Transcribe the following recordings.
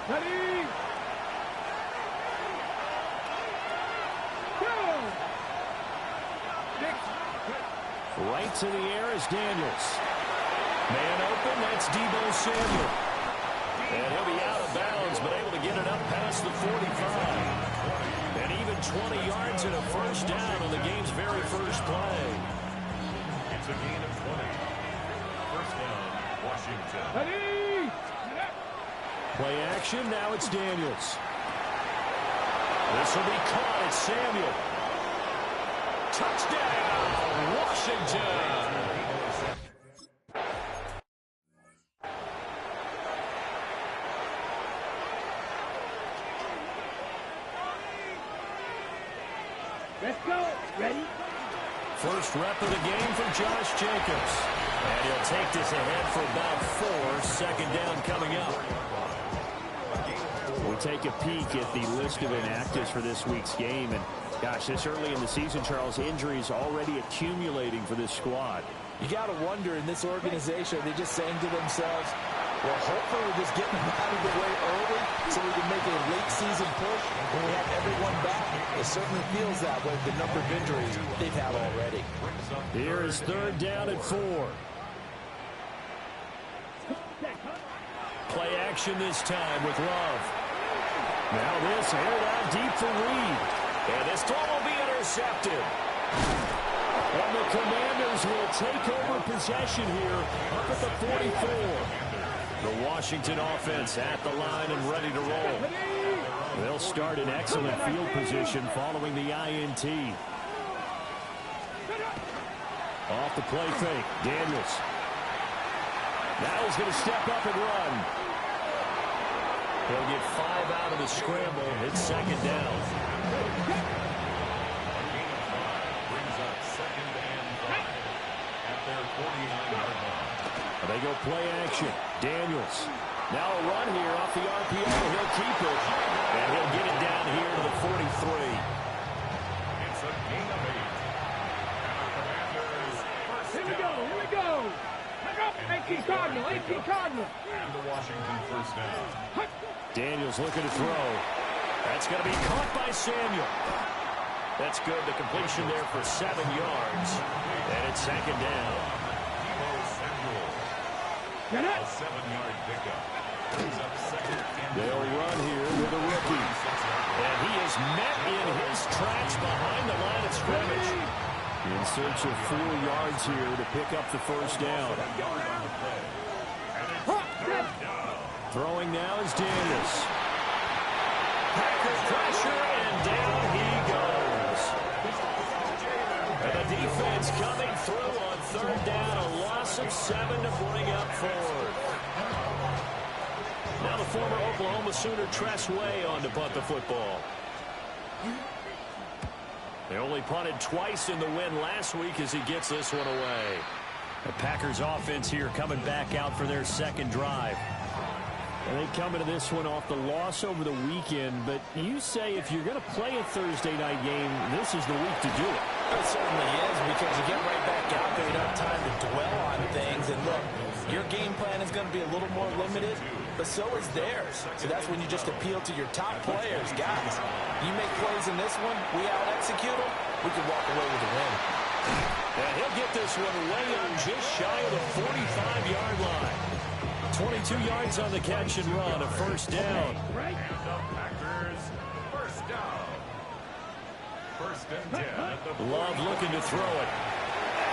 Ready? Go! Right to the air is Daniels. Man open, that's Deebo Samuel. And he'll be out of bounds, but able to get it up past the 45. And even 20 yards and a first down on the game's very first play. It's a gain of 20. First down, Washington. Ready? Play action, now it's Daniels. This will be caught, it's Samuel. Touchdown, Washington. Let's go. Ready? First rep of the game for Josh Jacobs. And he'll take this ahead for about 4. Second down coming up. We take a peek at the list of inactives for this week's game. And, gosh, this early in the season, Charles, injuries already accumulating for this squad. You got to wonder in this organization, they're just saying to themselves, well, hopefully we're just getting them out of the way early so we can make a late season push when we have everyone back. It certainly feels that way with the number of injuries they've had already. Here is third down at 4. Play action this time with Love. Now this aired out deep for Reed. And this throw will be intercepted. And the Commanders will take over possession here up at the 44. The Washington offense at the line and ready to roll. They'll start in excellent field position following the INT. Off the play fake, Daniels. Now he's going to step up and run. He'll get 5 out of the scramble. It's second down. They go play action. Daniels. Now a run here off the RPO. He'll keep it. And he'll get it down here to the 43. It's a gain of 8. Here we go. Here we go. 18 Cardinal. 18 Cardinal. And the Washington first down. Daniels looking to throw. That's going to be caught by Samuel. That's good. The completion there for 7 yards. And it's second down. A 7-yard pickup. They'll run here with a rookie. And he is met in his tracks behind the line of scrimmage. In search of 4 yards here to pick up the first down. Throwing now is Daniels. Packer pressure, and down he goes. And the defense coming through on third down. A loss of 7 to bring up 4. Now the former Oklahoma Sooner Tress Way on to punt the football. They only punted twice in the win last week as he gets this one away. The Packers offense here coming back out for their second drive. And they come into this one off the loss over the weekend, but you say if you're going to play a Thursday night game, this is the week to do it. It certainly is, because you get right back out there, you don't have time to dwell on things. And look, your game plan is going to be a little more limited, but so is theirs. So that's when you just appeal to your top players. Guys, you make plays in this one, we out-execute them, we can walk away with a win. And he'll get this one way on just shy of the 45-yard line. 22 yards on the catch and run, a first down. And the Packers first down. First and 10. Love looking to throw it.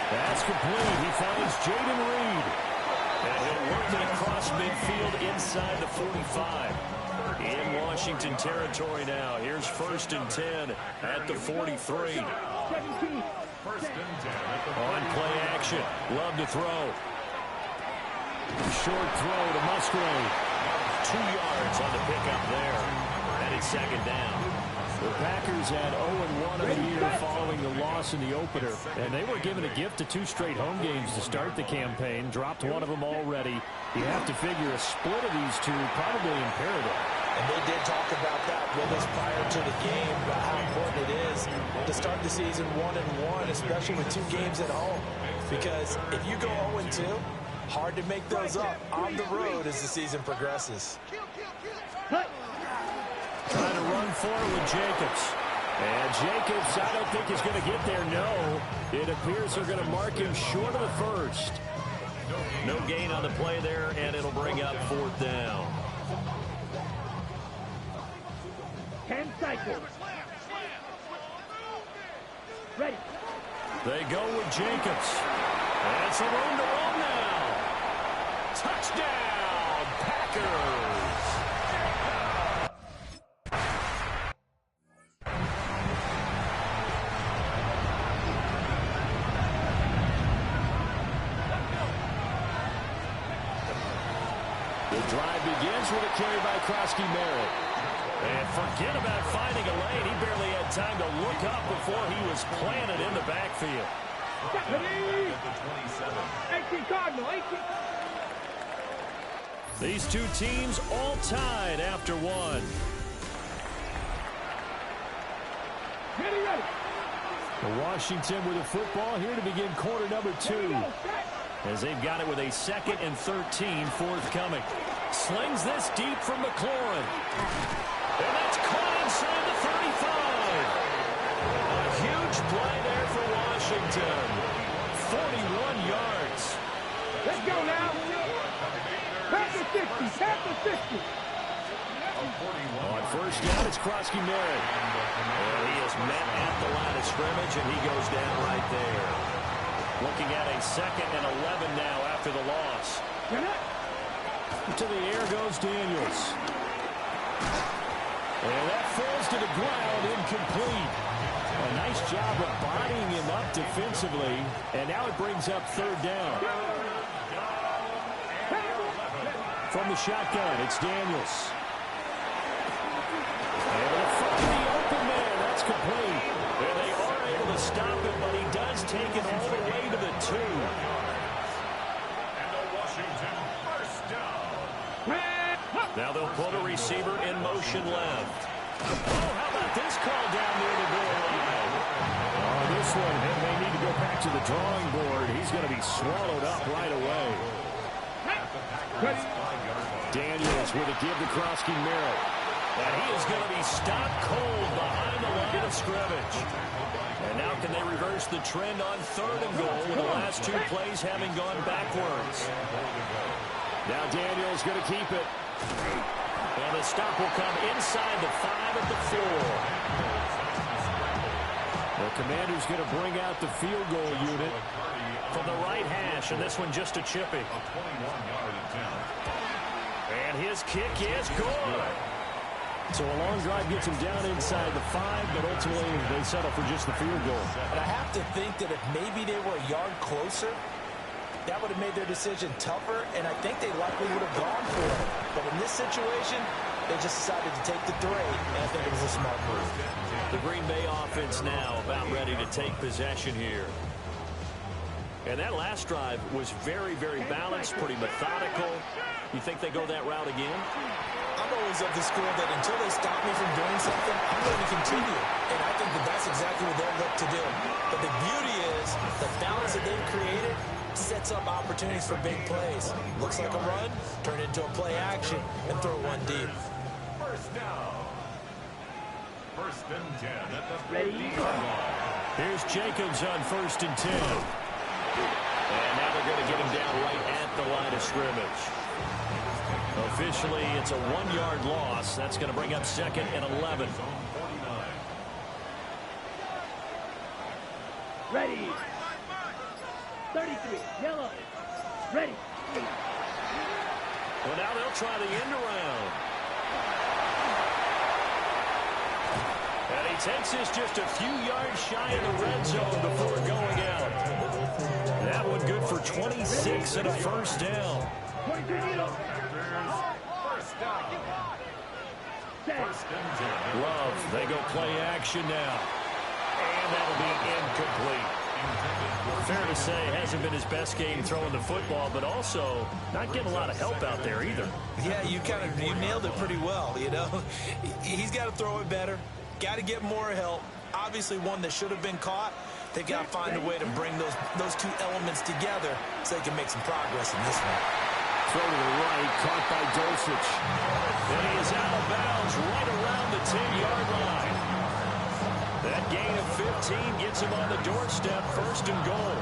That's complete. He finds Jaden Reed. And he'll work it across midfield inside the 45. In Washington territory now. Here's first and 10 at the 43. First and 10 at the 40. On play action. Love to throw. Short throw to Musgrave. 2 yards on the pickup there. And it's second down. The Packers had 0-1 of the year following the loss in the opener. And they were given a gift of 2 straight home games to start the campaign. Dropped one of them already. You have to figure a split of these two probably imperative. And they did talk about that with us prior to the game, about how important it is to start the season 1-1, especially with 2 games at home. Because if you go 0-2, hard to make those up on the road as the season progresses. Trying to run forward with Jacobs. And Jacobs, I don't think is going to get there, no. It appears they're going to mark him short of the first. No gain on the play there, and it'll bring up 4th down. 10 cycles. Ready. They go with Jacobs. That's a room to run now. Touchdown, Packers! The drive begins with a carry by Krosky-Merritt. And forget about finding a lane. He barely had time to look up before he was planted in the backfield. 18 Cardinal, 18. These two teams all tied after one. Ready. Washington with the football here to begin quarter number 2. As they've got it with a 2nd and 13 forthcoming. Slings this deep from McLaurin. And that's caught inside the 35. A huge play there for Washington. 41 yards. Let's go now. Pass the 50. Pass the 50. On first down, it's Krosky-Merritt. And he is met at the line of scrimmage, and he goes down right there. Looking at a 2nd and 11 now after the loss. To the air goes Daniels. And that falls to the ground, incomplete. A nice job of bodying him up defensively. And now it brings up 3rd down. From the shotgun, it's Daniels. And from the open man, that's complete. And they are able to stop it, but he does take it all the way to the 2. Now they'll put a receiver in motion left. Oh, how about this call down near the goal line? Oh, this one, they may need to go back to the drawing board. He's going to be swallowed up right away. Daniels with a give to Krosky-Merritt. And he is going to be stopped cold behind the line of scrimmage. And now can they reverse the trend on 3rd and goal with the last 2 plays having gone backwards? Now Daniels going to keep it. And the stop will come inside the 5 at the 4. The Commander's going to bring out the field goal unit. From the right hash, and this one just a chippy. And his kick is good. So a long drive gets him down inside the 5, but ultimately they settle for just the field goal. And I have to think that if maybe they were a yard closer, that would have made their decision tougher, and I think they likely would have gone for it. But in this situation, they just decided to take the 3, and I think it was a smart move. The Green Bay offense now about ready to take possession here. And that last drive was very, very balanced, pretty methodical. You think they go that route again? I'm always of the school that until they stop me from doing something, I'm going to continue. And I think that that's exactly what they'll look to do. But the beauty is the balance that they've created sets up opportunities for big plays. Looks like a run, turn it into a play action, and throw one deep. First down. 1st and 10 at the Ready. Here's Jacobs on 1st and 10. And now they're going to get him down right at the line of scrimmage. Officially, it's a 1-yard loss. That's going to bring up 2nd and 11. Ready. 33. Yellow. Ready. Well, now they'll try the end around. And he takes this just a few yards shy of the red zone before going out. That one good for 26 and a 1st down. 22 needle. First Love, they go play action now. And that'll be incomplete. Fair to say, hasn't been his best game throwing the football, but also not getting a lot of help out there either. Yeah, you nailed it pretty well, you know. He's got to throw it better, got to get more help. Obviously one that should have been caught. They've got to find a way to bring those two elements together so they can make some progress in this one. Throw to the right, caught by Dulcich. And he is out of bounds right around the 10-yard line. That gain of 15 gets him on the doorstep, first and goal.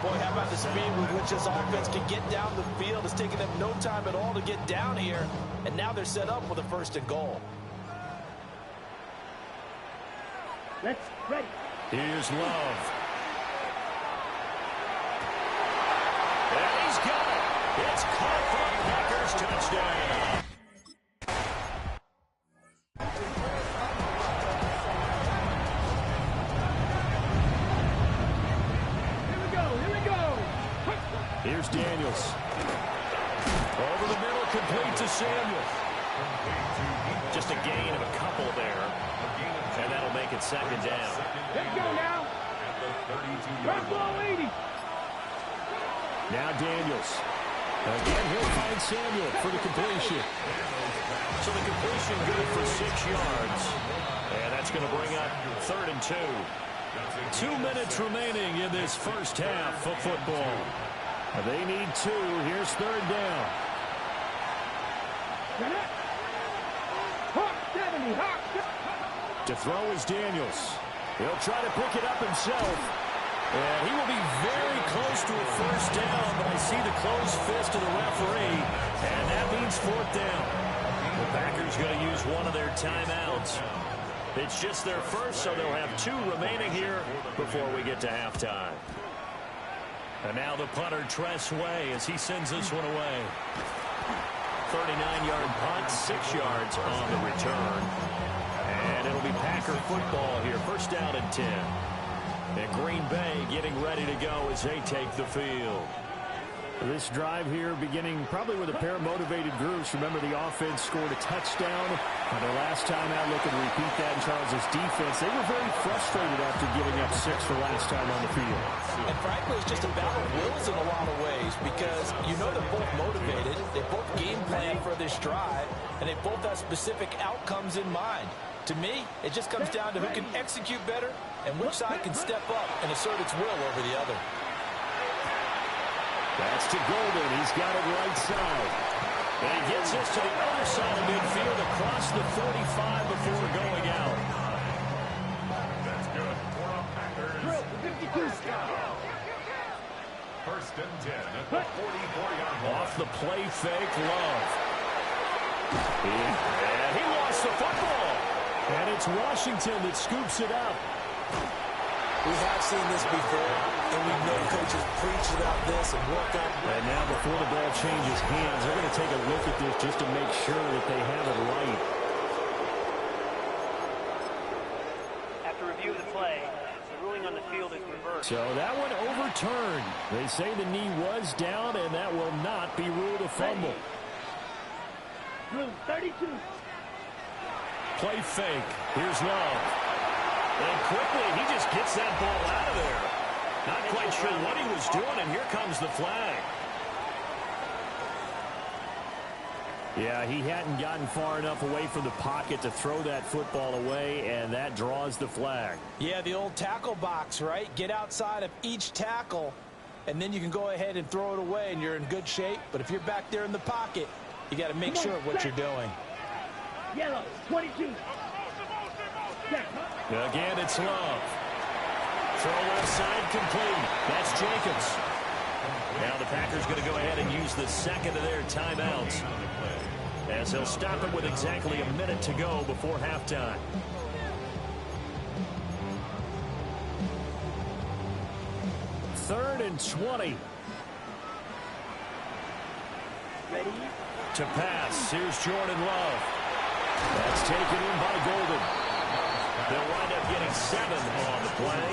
Boy, how about the speed with which this offense can get down the field? It's taken them no time at all to get down here, and now they're set up with a first and goal. Let's ready. Here's Love. And he's got it. It's caught for the Packers touchdown. Here's Daniels. Over the middle, complete to Samuel. Just a gain of a couple there. And that'll make it second down. Let's go now. First ball 80. Now Daniels. Again, he'll find Samuel for the completion. So the completion good for 6 yards. And that's going to bring up 3rd and 2. 2 minutes remaining in this first half of football. They need 2. Here's 3rd down. To throw is Daniels. He'll try to pick it up himself. And he will be very close to a first down, but I see the closed fist of the referee, and that means 4th down. The Packers going to use one of their timeouts. It's just their first, so they'll have 2 remaining here before we get to halftime. And now the punter, Tress Way, as he sends this one away. 39-yard punt, 6 yards on the return. And it'll be Packer football here, first down and 10. And Green Bay getting ready to go as they take the field. This drive here beginning probably with a pair of motivated groups. Remember, the offense scored a touchdown. And their last time out, looking to repeat that in Charles' defense. They were very frustrated after giving up 6 for last time on the field. And frankly, it's just a battle of wills in a lot of ways because you know they're both motivated. They both game plan for this drive, and they both have specific outcomes in mind. To me, it just comes down to who can execute better and which side can step up and assert its will over the other. That's to Golden. He's got it right side. And he gets this to the other side of midfield across the 45 before going out. That's good. For a Packers. 52. First and 10 at the 44-yard line. Off the play fake, Love. And he lost the football. And it's Washington that scoops it up. We have seen this before, and we know coaches preach about this and work on it. And now before the ball changes hands, they're going to take a look at this just to make sure that they have it right. After review of the play, the ruling on the field is reversed. So that one overturned. They say the knee was down, and that will not be ruled a fumble. Rule 32. Play fake. Here's Love. And quickly, he just gets that ball out of there. Not quite sure what he was doing, and here comes the flag. Yeah, he hadn't gotten far enough away from the pocket to throw that football away, and that draws the flag. Yeah, the old tackle box, right? Get outside of each tackle, and then you can go ahead and throw it away, and you're in good shape. But if you're back there in the pocket, you got to make sure of what you're doing. Yellow, 22. Again, it's Love. Throw left side complete. That's Jacobs. Now the Packers going to go ahead and use the second of their timeouts, as they'll stop it with exactly a minute to go before halftime. Third and 20. Ready? To pass. Here's Jordan Love. That's taken in by Golden. They'll wind up getting 7 on the play,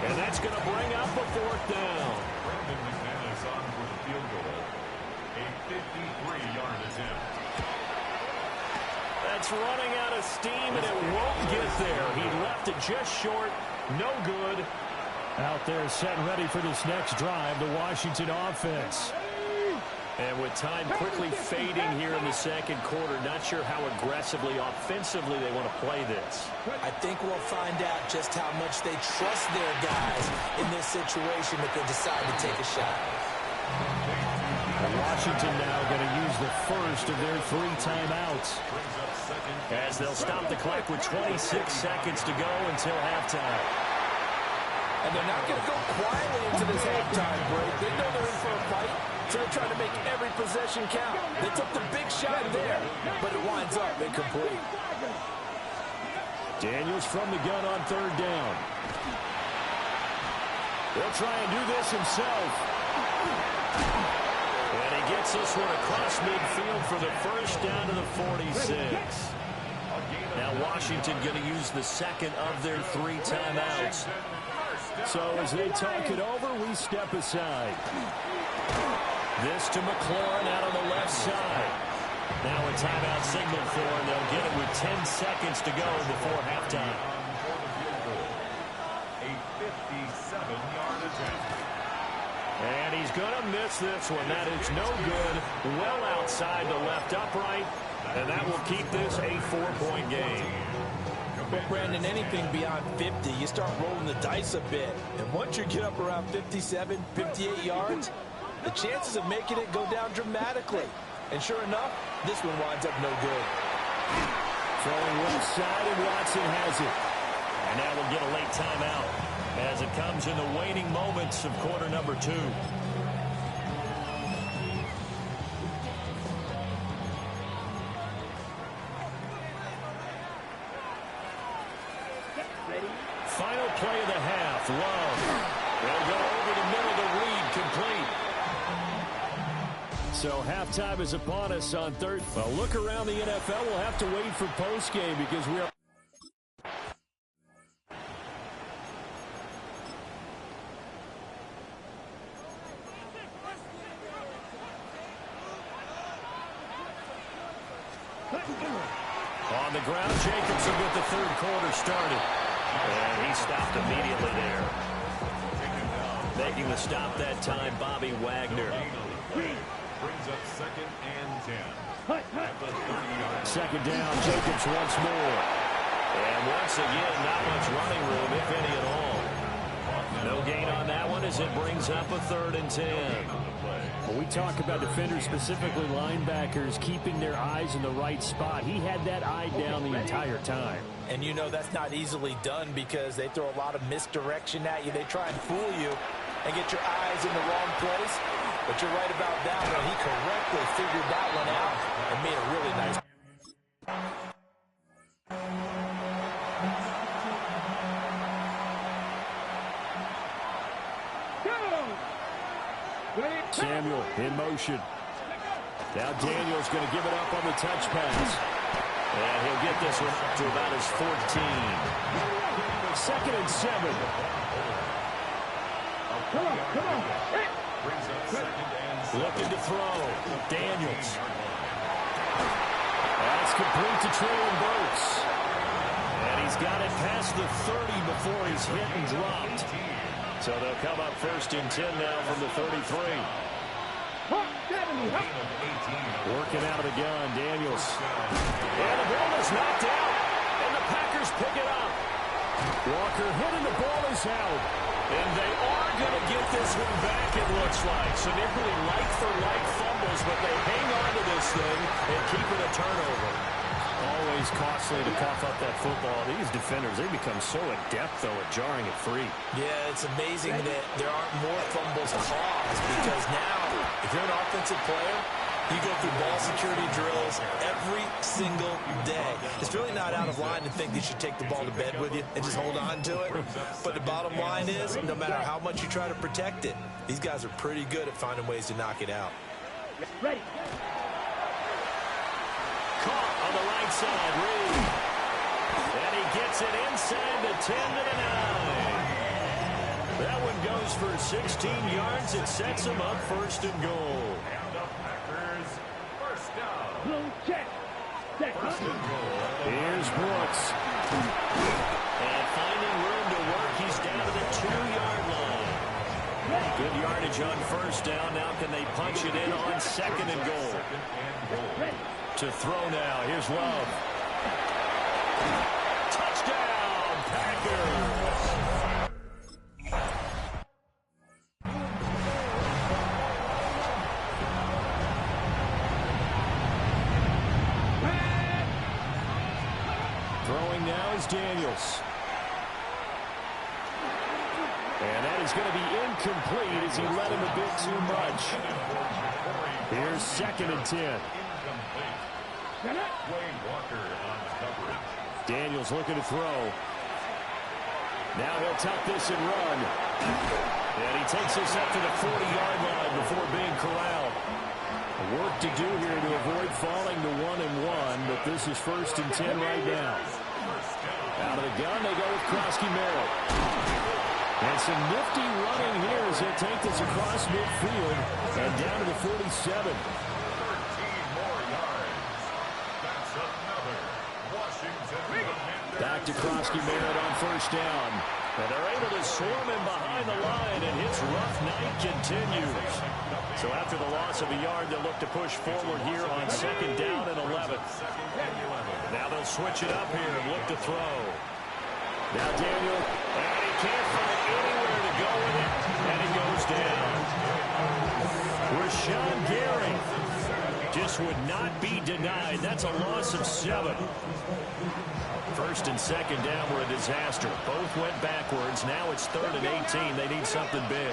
and that's going to bring up a 4th down. Brandon McManus on for the field goal. A 53-yard attempt. That's running out of steam, and it won't get there. He left it just short. No good. Out there set and ready for this next drive, the Washington offense. And with time quickly fading here in the second quarter, not sure how aggressively, offensively they want to play this. I think we'll find out just how much they trust their guys in this situation if they decide to take a shot. Washington now going to use the first of their 3 timeouts. As they'll stop the clock with 26 seconds to go until halftime. And they're not going to go quietly into this halftime break. They know they're in for a fight, so they're trying to make every possession count. They took the big shot there, but it winds up incomplete. Daniels from the gun on 3rd down. He'll try and do this himself. And he gets this one across midfield for the first down to the 46. Now Washington going to use the second of their 3 timeouts. So as they talk it over, we step aside. This to McLaurin out on the left side. Now a timeout signal for him. They'll get it with 10 seconds to go before halftime. A 57-yard attempt. And he's going to miss this one. That is no good. Well outside the left upright. And that will keep this a 4-point game. But, Brandon, anything beyond 50, you start rolling the dice a bit. And once you get up around 57, 58 yards, the chances of making it go down dramatically. And sure enough, this one winds up no good. Throwing left side, and Watson has it. And now we'll get a late timeout as it comes in the waning moments of quarter number 2. Final play of the half. Love. They'll go over the middle to Reed, complete. So halftime is upon us on 3rd. Well, look around the NFL. We'll have to wait for postgame because we are. On the ground, Jacobs will get the 3rd quarter started. And he stopped immediately there. Making the stop that time, Bobby Wagner. Brings up 2nd and 10. At the 30-yard. 2nd down, Jacobs once more. And once again, not much running room, if any at all. No gain on that one as it brings up a 3rd and 10. When we talk about defenders, specifically linebackers, keeping their eyes in the right spot, he had that eye down the entire time. And you know that's not easily done because they throw a lot of misdirection at you. They try and fool you and get your eyes in the wrong place. But you're right about that one. He correctly figured that one out and made a really nice. Samuel in motion. Now Daniels going to give it up on the touch pass. And he'll get this one up to about his 14. 2nd and 7. Come on. Brings up 2nd and 7. Looking to throw. Daniels. That's complete to Traylon Burks. And he's got it past the 30 before he's hit and dropped. So they'll come up 1st and 10 now from the 33. Working out of the gun, Daniels. And the ball is knocked out. And the Packers pick it up. Walker hitting, the ball is out. And they are going to get this one back, it looks like. So nearly like-for-like fumbles, but they hang on to this thing and keep it a turnover. Always costly to cough up that football. These defenders, they become so adept, though, at jarring it free. Yeah, it's amazing that there aren't more fumbles caused because now, if you're an offensive player, you go through ball security drills every single day. It's really not out of line to think that you should take the ball to bed with you and just hold on to it. But the bottom line is, no matter how much you try to protect it, these guys are pretty good at finding ways to knock it out. Ready. Caught on the right side, Reed. And he gets it inside the 10 to the 9. That one goes for 16 yards. It sets him up 1st and goal. And the Packers, 1st down. Blue check. Set. Here's Brooks. And finding room to work, he's down to the 2-yard line. Good yardage on first down. Now can they punch it in on 2nd and goal? To throw now. Here's Love. Touchdown, Packers. Throwing now is Daniels. And that is going to be incomplete as he led him a bit too much. Here's 2nd and 10. Daniels looking to throw. Now he'll tuck this and run. And he takes this up to the 40-yard line before being corralled. Work to do here to avoid falling to 1-1, but this is 1st and 10 right now. Out of the gun, they go with Krosky-Merritt. And some nifty running here as he'll take this across midfield and down to the 47. Back to Krosky-Merritt on first down. And they're able to swarm him behind the line, and his rough night continues. So after the loss of a yard, they'll look to push forward here on 2nd down and 11. Now they'll switch it up here and look to throw. Now Daniel, and he can't find anywhere to go with it, and it goes down. Rashawn Gary just would not be denied. That's a loss of 7. 1st and 2nd down were a disaster. Both went backwards. Now it's 3rd and 18. They need something big.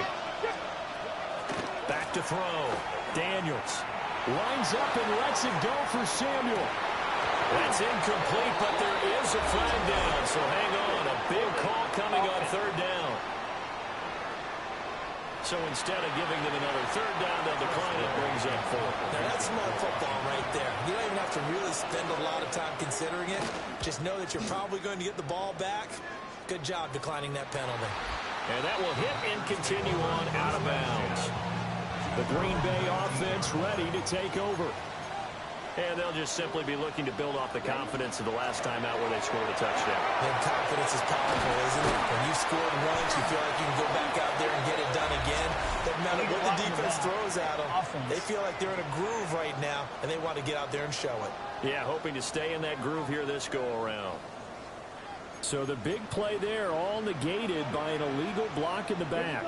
Back to throw. Daniels lines up and lets it go for Samuel. That's incomplete, but there is a flag down, so hang on. A big call coming on 3rd down. So instead of giving them another 3rd down, they'll decline it, brings up 4. Now that's smart football right there. You don't even have to really spend a lot of time considering it. Just know that you're probably going to get the ball back. Good job declining that penalty. And that will hit and continue on out of bounds. The Green Bay offense ready to take over. And they'll just simply be looking to build off the confidence of the last time out where they scored a touchdown. And confidence is powerful, isn't it? When you scored once, you feel like you can go back out there and get it done again. Doesn't matter what the defense throws at them. They feel like they're in a groove right now, and they want to get out there and show it. Yeah, hoping to stay in that groove here this go-around. So the big play there all negated by an illegal block in the back.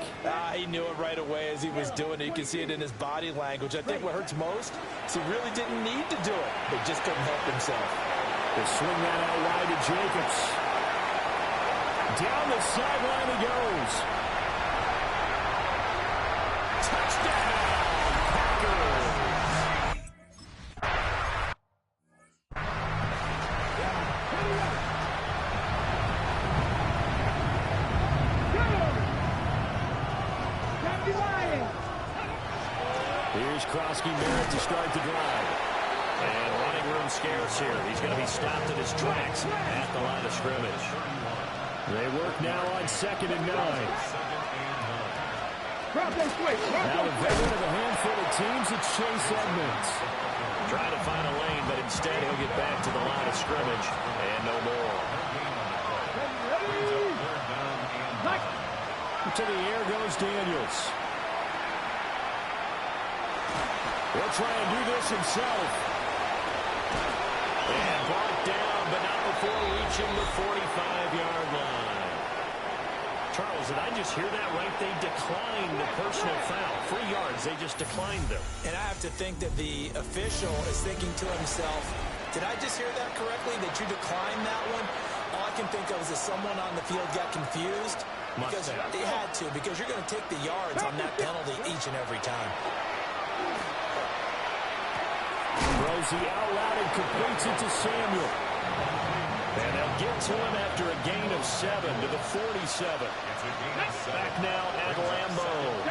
He knew it right away as he was doing it. You can see it in his body language. I think what hurts most is he really didn't need to do it. He just couldn't help himself. They swing that out wide to Jacobs. Down the sideline he goes. Touchdown, Packers! Here's Krosky-Merritt to start the drive. And running room scarce here. He's going to be stopped at his tracks at the line of scrimmage. They work now on 2nd and 9. Now the veteran of a handful of teams, it's Chase Edmonds. Trying to find a lane, but instead he'll get back to the line of scrimmage. And no more. To the air goes Daniels. He'll try and do this himself. And brought down, but not before reaching the 45-yard line. Charles, did I just hear that right? They declined the personal foul. 3 yards, they just declined them. And I have to think that the official is thinking to himself, did I just hear that correctly, that you declined that one? All I can think of is that someone on the field got confused. Because they had to, because you're going to take the yards on that penalty each and every time. Throws the out loud and completes it to Samuel. And they'll get to him after a gain of 7 to the 47. Back now at Lambeau.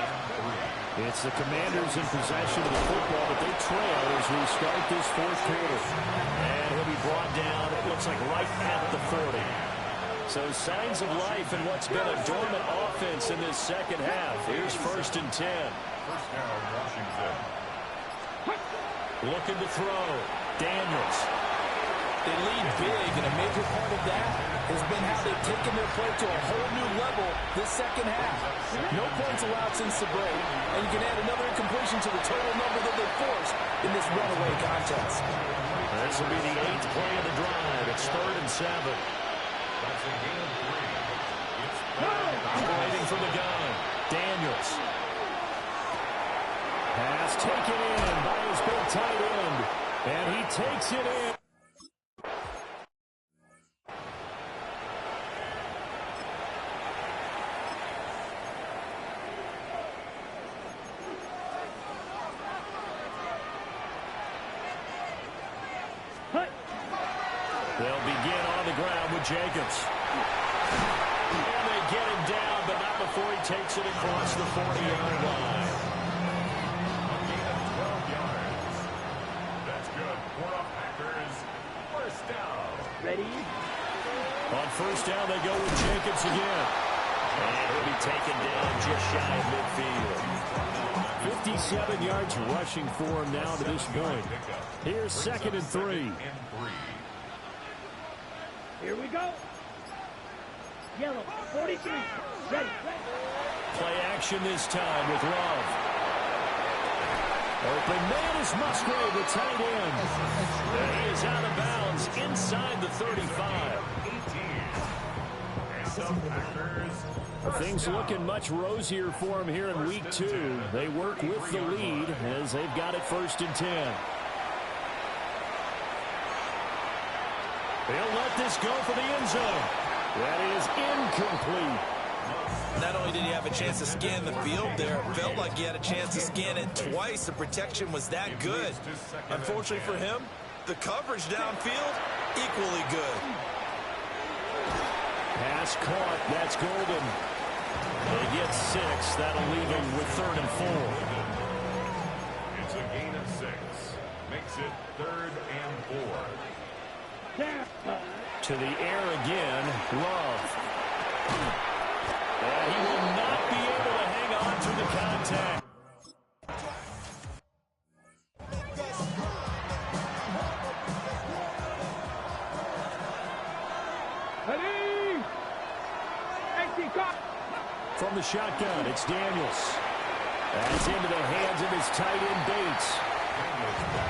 It's the Commanders in possession of the football, but they trail as we start this 4th quarter. And he'll be brought down, it looks like right at the 40. So signs of life in what's been a dormant offense in this second half. Here's 1st and 10. First down, Washington. Looking to throw. Daniels. They lead big, and a major part of that has been how they've taken their play to a whole new level this second half. No points allowed since the break, and you can add another incompletion to the total number that they forced in this runaway contest. This will be the 8th play of the drive. It's 3rd and 7. That's a gain of 3. It's Operating from the gun. Daniels. Pass taken in by his big tight end. And he takes it in. They'll begin on the ground with Jacobs. And they get him down, but not before he takes it across the 40-yard line. a gain of 12 yards. That's good for a Packers first down. Ready? On first down, they go with Jacobs again. And he'll be taken down just shy of midfield. 57 yards rushing for him now to this point. Here's 2nd and 3. Here we go. Yellow, 43. Ready. Play action this time with Love. Open man is Musgrave, the tight end. And he is out of bounds inside the 35. Things looking much rosier for him here in week 2. They work with the lead as they've got it 1st and 10. They'll let this go for the end zone. That is incomplete. Not only did he have a chance to scan the field there, it felt like he had a chance to scan it twice. The protection was that good. Unfortunately for him, the coverage downfield, equally good. Pass caught. That's Golden. They get 6. That'll leave him with 3rd and 4. It's a gain of 6. Makes it 3rd and 4. To the air again, Love. And he will not be able to hang on to the contact. Ready? Empty cut. From the shotgun, it's Daniels. That's into the hands of his tight end Bates.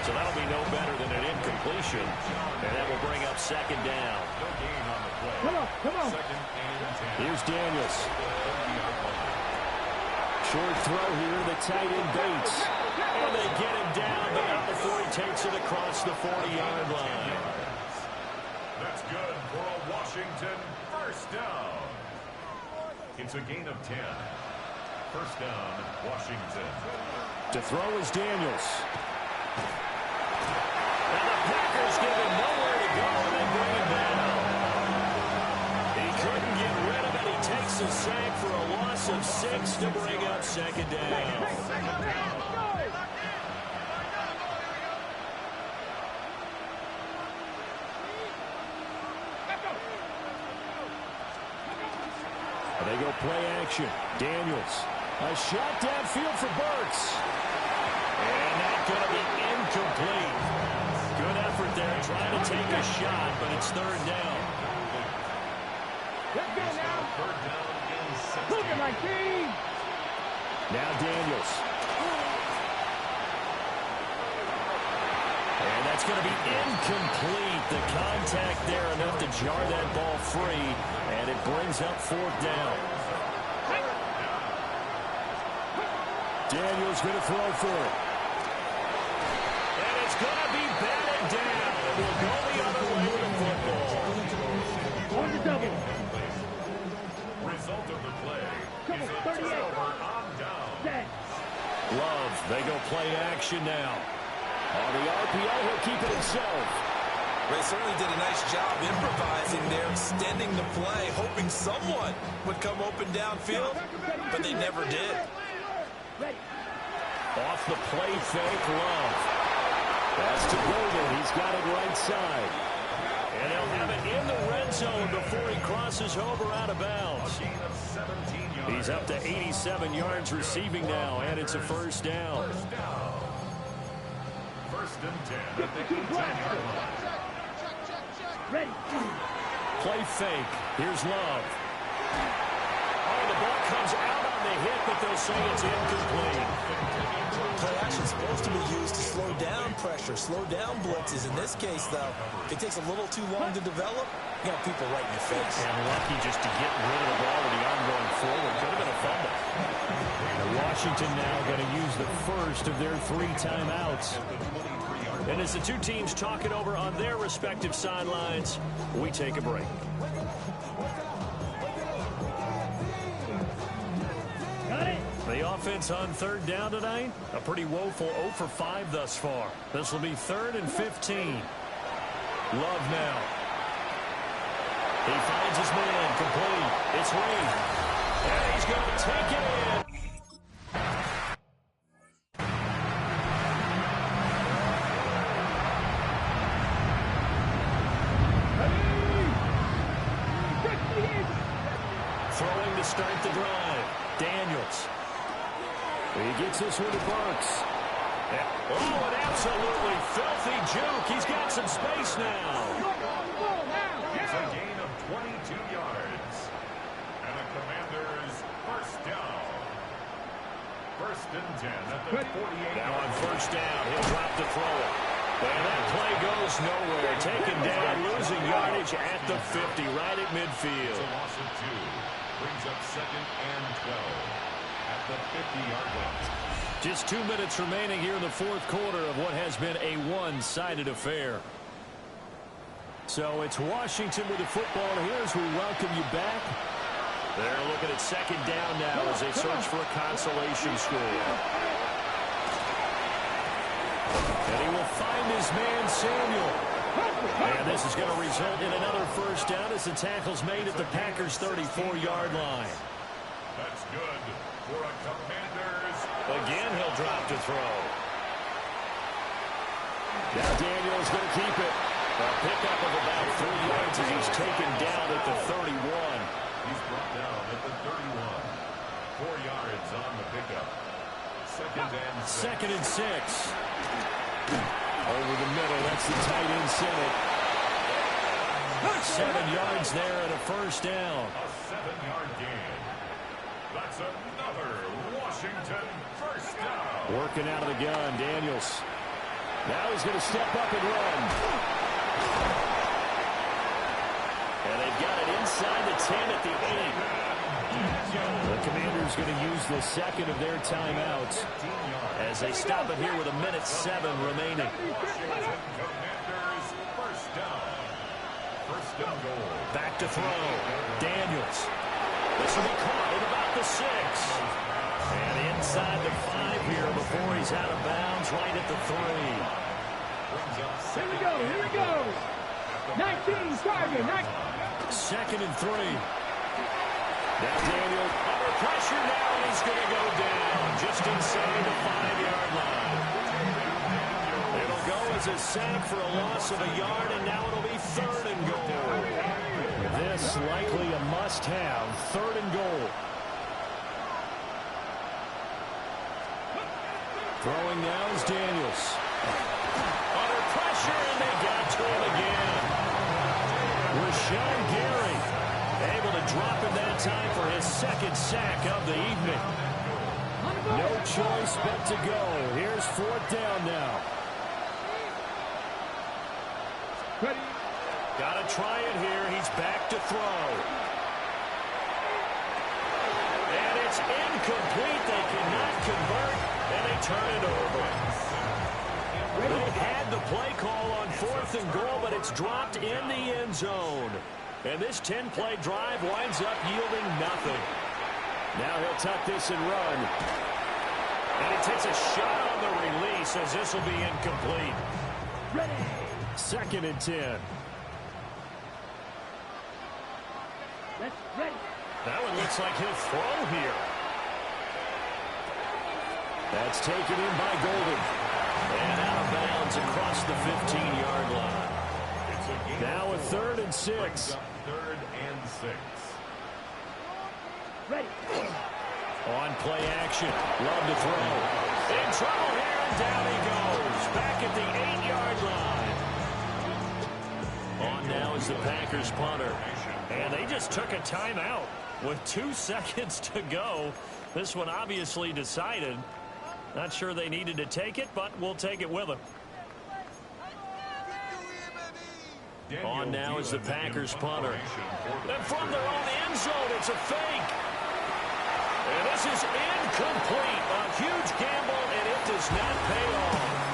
So that'll be no better than an incompletion. And that will bring up 2nd down. No gain on the play. Come on. 2nd and 10. Here's Daniels. Short throw here to the tight end Bates. And they get him down, but not before he takes it across the 40-yard line. That's good for a Washington first down. It's a gain of 10. First down, Washington. To throw is Daniels. And the Packers give him nowhere to go, and they bring him down. He couldn't get rid of it. He takes a sack for a loss of 6 to bring up 2nd down. They go play action. Daniels. A shot downfield for Burks. And that's going to be incomplete. Good effort there trying to take a shot, but it's 3rd down. Let's go now. 3rd down and 16. Look at my team. Now Daniels. And that's going to be incomplete. The contact there enough to jar that ball free, and it brings up 4th down. Daniels going to throw for it. And it's going to be batted down. It will go the other way with the football. On the double. Result of the play Come is on, a 38. turnover on down. Set. Love, they go play action now. On the RPO, he'll keep it himself. They certainly did a nice job improvising there, extending the play, hoping someone would come open downfield, but they never did. Ready. Off the play fake, Love. That's to Golden. He's got it right side. And they'll have it in the red zone before he crosses over out of bounds. Gain of 17 yards. He's up to 87 yards receiving now, and it's a 1st down. First down. 1st and 10 at the 18-yard line. Ready. Play fake. Here's Love. Oh, the ball comes out on the hit, but they'll say it's incomplete. Play action is supposed to be used to slow down pressure, slow down blitzes. In this case, though, if it takes a little too long to develop, you got people right in your face. And lucky just to get rid of the ball with the arm going forward. Could have been a fumble. And Washington now going to use the first of their 3 timeouts. And as the two teams talk it over on their respective sidelines, we take a break. Got it. The offense on third down tonight, a pretty woeful 0 for 5 thus far. This will be 3rd and 15. Love now. He finds his man, complete. It's Reed. And he's going to take it in. Throwing to start the drive. Daniels. He gets this one to Burks. Oh, an absolutely filthy juke. He's got some space now. It's a gain of 22 yards. And the Commanders first down. 1st and 10 at the 48. Now on first down, he'll drop to throw it. And that play goes nowhere. Taken down, losing yardage at the 50, right at midfield. It's a loss of 2. Brings up 2nd and 12 at the 50-yard line. Just 2 minutes remaining here in the 4th quarter of what has been a one-sided affair. So it's Washington with the football here as we welcome you back. They're looking at 2nd down now as they search for a consolation score. And he will find his man, Samuel. And this is going to result in another first down as the tackle's made at the Packers' 34-yard line. That's good for a Commanders. Again, he'll drop to throw. Now Daniels going to keep it. A pickup of about 3 yards as he's taken down at the 31. He's brought down at the 31. 4 yards on the pickup. 2nd and 6. 2nd and 6. Over the middle, that's the tight end center. 7 yards there and a first down. A 7-yard gain. That's another Washington first down. Working out of the gun, Daniels. Now he's going to step up and run. And they've got it inside the 10 at the 8. The Commanders going to use the 2nd of their timeouts as they stop it here with 1:07 remaining. Washington Commanders first down. 1st and goal. Back to throw. Daniels. This will be caught at about the 6. And inside the 5 here before he's out of bounds right at the 3. Here we go. Here we go. 19 target. 2nd and 3. Now Daniels under pressure now, and he's going to go down just inside the 5-yard line. It'll go as a sack for a loss of a yard, and now it'll be 3rd and goal. This likely a must-have. 3rd and goal. Throwing now is Daniels. Under pressure, and they got to him again. Rashawn Gary able to drop him that time for his 2nd sack of the evening. No choice but to go. Here's 4th down now. Ready. Got to try it here. He's back to throw. And it's incomplete. They cannot convert, and they turn it over. They had the play call on 4th and goal, but it's dropped in the end zone. And this 10-play drive winds up yielding nothing. Now he'll tuck this and run. And he takes a shot on the release as this will be incomplete. Ready. 2nd and 10. Let's ready. That one looks like he'll throw here. That's taken in by Golden. And out of bounds across the 15-yard line. Now a 3rd and 6. 3rd and 6. Ready. On play action. Love to throw. In trouble here, and down he goes. Back at the 8-yard line. On now is the Packers punter. And they just took a timeout with 2 seconds to go. This one obviously decided. Not sure they needed to take it, but we'll take it with them. On now is the Packers punter. And from their own end zone, it's a fake. And this is incomplete. A huge gamble, and it does not pay off.